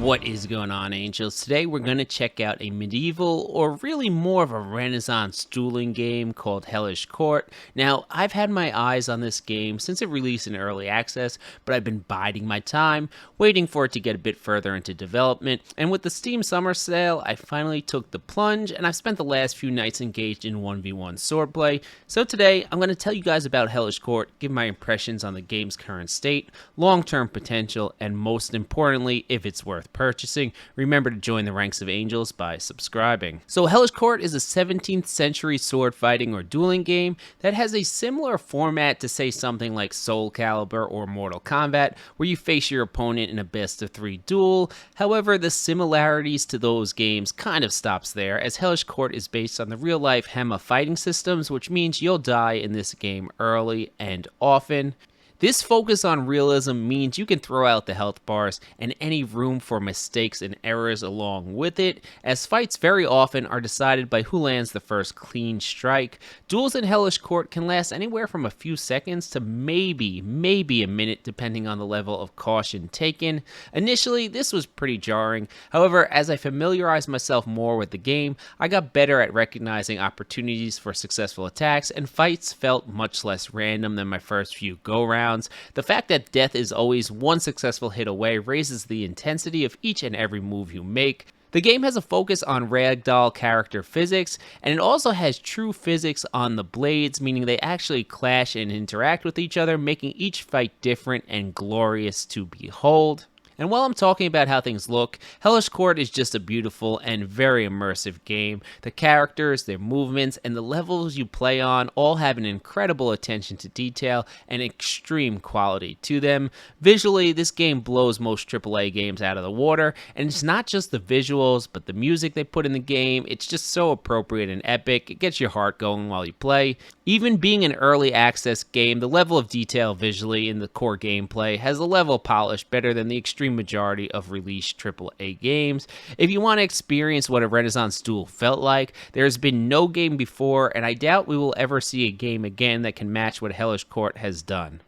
What is going on, Angels? Today we're going to check out a medieval, or really more of a Renaissance dueling game called Hellish Quart. Now, I've had my eyes on this game since it released in early access, but I've been biding my time, waiting for it to get a bit further into development, and with the Steam Summer Sale, I finally took the plunge, and I've spent the last few nights engaged in 1v1 swordplay. So today, I'm going to tell you guys about Hellish Quart, give my impressions on the game's current state, long-term potential, and most importantly, if it's worth purchasing. Remember to join the ranks of angels by subscribing. So Hellish Quart is a 17th century sword fighting or dueling game that has a similar format to say something like Soul Calibur or Mortal Kombat, where you face your opponent in a best of 3 duel. However, the similarities to those games kind of stops there, as Hellish Quart is based on the real life HEMA fighting systems, which means you'll die in this game early and often. This focus on realism means you can throw out the health bars and any room for mistakes and errors along with it, as fights very often are decided by who lands the first clean strike. Duels in Hellish Quart can last anywhere from a few seconds to maybe a minute, depending on the level of caution taken. Initially, this was pretty jarring. However, as I familiarized myself more with the game, I got better at recognizing opportunities for successful attacks, and fights felt much less random than my first few go-rounds. The fact that death is always one successful hit away raises the intensity of each and every move you make. The game has a focus on ragdoll character physics, and it also has true physics on the blades, meaning they actually clash and interact with each other, making each fight different and glorious to behold. And while I'm talking about how things look, Hellish Quart is just a beautiful and very immersive game. The characters, their movements, and the levels you play on all have an incredible attention to detail and extreme quality to them. Visually, this game blows most AAA games out of the water, and it's not just the visuals, but the music they put in the game. It's just so appropriate and epic. It gets your heart going while you play. Even being an early access game, the level of detail visually in the core gameplay has a level of polish better than the extreme majority of released AAA games. If you want to experience what a Renaissance duel felt like, there has been no game before, and I doubt we will ever see a game again that can match what Hellish Quart has done.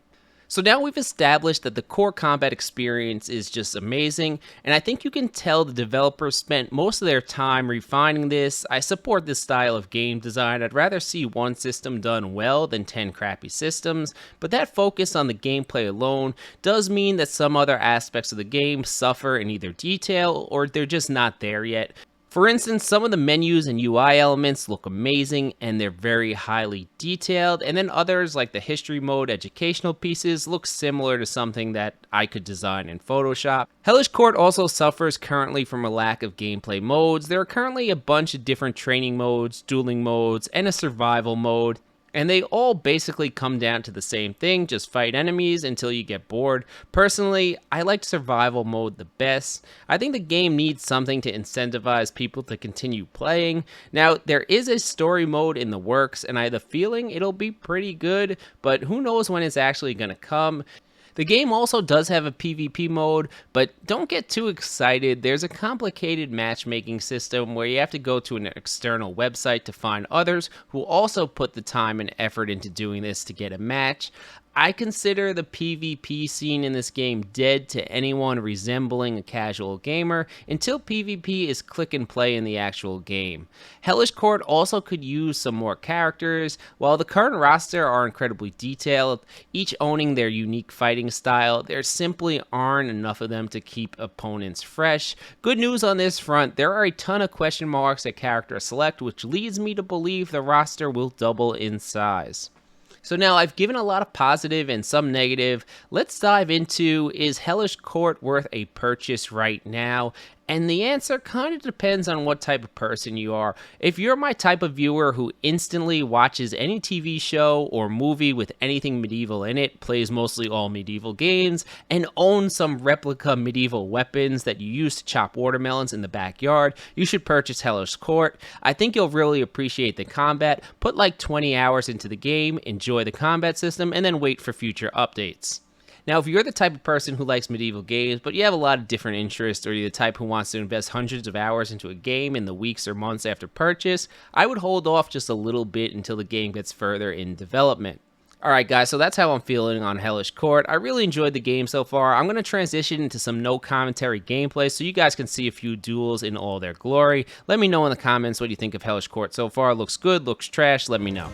So now we've established that the core combat experience is just amazing, and I think you can tell the developers spent most of their time refining this. I support this style of game design. I'd rather see one system done well than 10 crappy systems, but that focus on the gameplay alone does mean that some other aspects of the game suffer in either detail or they're just not there yet. For instance, some of the menus and UI elements look amazing and they're very highly detailed, and then others like the history mode educational pieces look similar to something that I could design in Photoshop. Hellish Quart also suffers currently from a lack of gameplay modes. There are currently a bunch of different training modes, dueling modes, and a survival mode. And they all basically come down to the same thing, just fight enemies until you get bored. Personally, I like survival mode the best. I think the game needs something to incentivize people to continue playing. Now, there is a story mode in the works, and I have a feeling it'll be pretty good, but who knows when it's actually going to come. The game also does have a PvP mode, but don't get too excited. There's a complicated matchmaking system where you have to go to an external website to find others who also put the time and effort into doing this to get a match. I consider the PvP scene in this game dead to anyone resembling a casual gamer until PvP is click and play in the actual game. Hellish Quart also could use some more characters. While the current roster are incredibly detailed, each owning their unique fighting style, there simply aren't enough of them to keep opponents fresh. Good news on this front, there are a ton of question marks at character select, which leads me to believe the roster will double in size. So now I've given a lot of positive and some negative. Let's dive into, is Hellish Quart worth a purchase right now? And the answer kind of depends on what type of person you are. If you're my type of viewer who instantly watches any TV show or movie with anything medieval in it, plays mostly all medieval games, and owns some replica medieval weapons that you use to chop watermelons in the backyard, you should purchase Hellish Quart. I think you'll really appreciate the combat. Put like 20 hours into the game, enjoy the combat system, and then wait for future updates. Now, if you're the type of person who likes medieval games, but you have a lot of different interests, or you're the type who wants to invest hundreds of hours into a game in the weeks or months after purchase, I would hold off just a little bit until the game gets further in development. All right, guys, so that's how I'm feeling on Hellish Quart. I really enjoyed the game so far. I'm going to transition into some no commentary gameplay so you guys can see a few duels in all their glory. Let me know in the comments what you think of Hellish Quart so far. Looks good, looks trash, let me know.